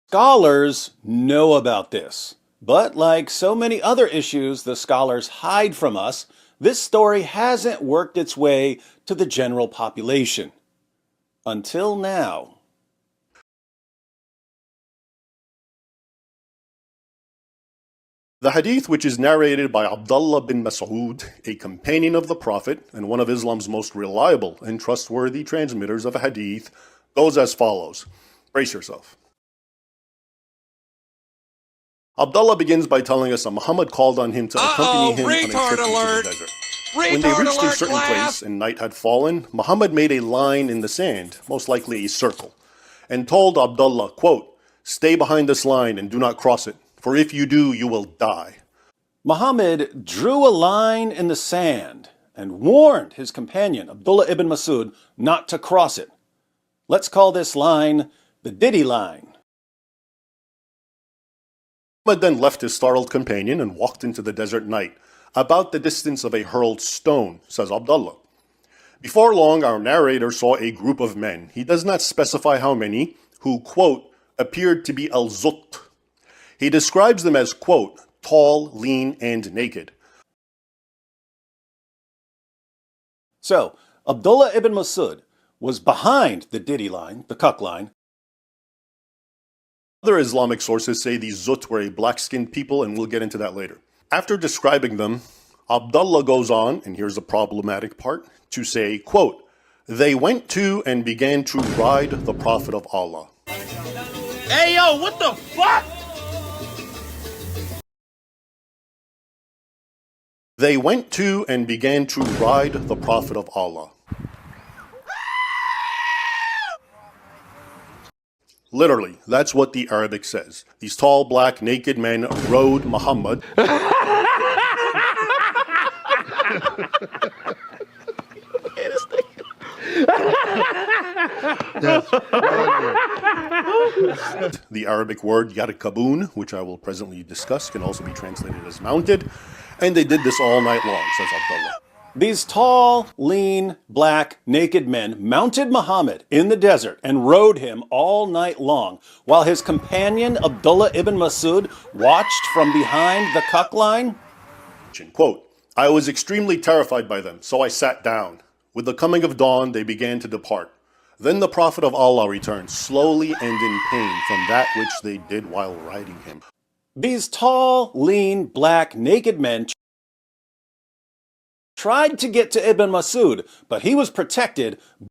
Scholars know about this, but like so many other issues the scholars hide from us, this story hasn't worked its way to the general population. Until now. The hadith, which is narrated by Abdullah bin Mas'ud, a companion of the Prophet and one of Islam's most reliable and trustworthy transmitters of hadith, goes as follows. Brace yourself. Abdullah begins by telling us that Muhammad called on him to accompany him on a trip into the desert. When they reached a certain place and night had fallen, Muhammad made a line in the sand, most likely a circle, and told Abdullah, quote, "Stay behind this line and do not cross it, for if you do, you will die." Muhammad drew a line in the sand and warned his companion, Abdullah ibn Mas'ud, not to cross it. Let's call this line the Diddy line. Muhammad then left his startled companion and walked into the desert night, about the distance of a hurled stone, says Abdullah. Before long, our narrator saw a group of men, he does not specify how many, who, quote, appeared to be al-Zut. He describes them as, quote, tall, lean, and naked. So, Abdullah ibn Mas'ud was behind the Diddy line, the Cuck line. Other Islamic sources say these Zut were a black-skinned people, and we'll get into that later. After describing them, Abdullah goes on, and here's the problematic part, to say, quote, they went to and began to ride the Prophet of Allah. Hey, yo, what the fuck? They went to and began to ride the Prophet of Allah. Literally, that's what the Arabic says. These tall, black, naked men rode Muhammad. The Arabic word yarkabun, which I will presently discuss, can also be translated as mounted. And they did this all night long, says Abdullah. These tall, lean, black, naked men mounted Muhammad in the desert and rode him all night long, while his companion Abdullah ibn Mas'ud watched from behind the Cuck line. Quote, I was extremely terrified by them, so I sat down. With the coming of dawn, they began to depart. Then the Prophet of Allah returned, slowly and in pain, from that which they did while riding him. These tall, lean, black, naked men tried to get to Ibn Mas'ud, but he was protected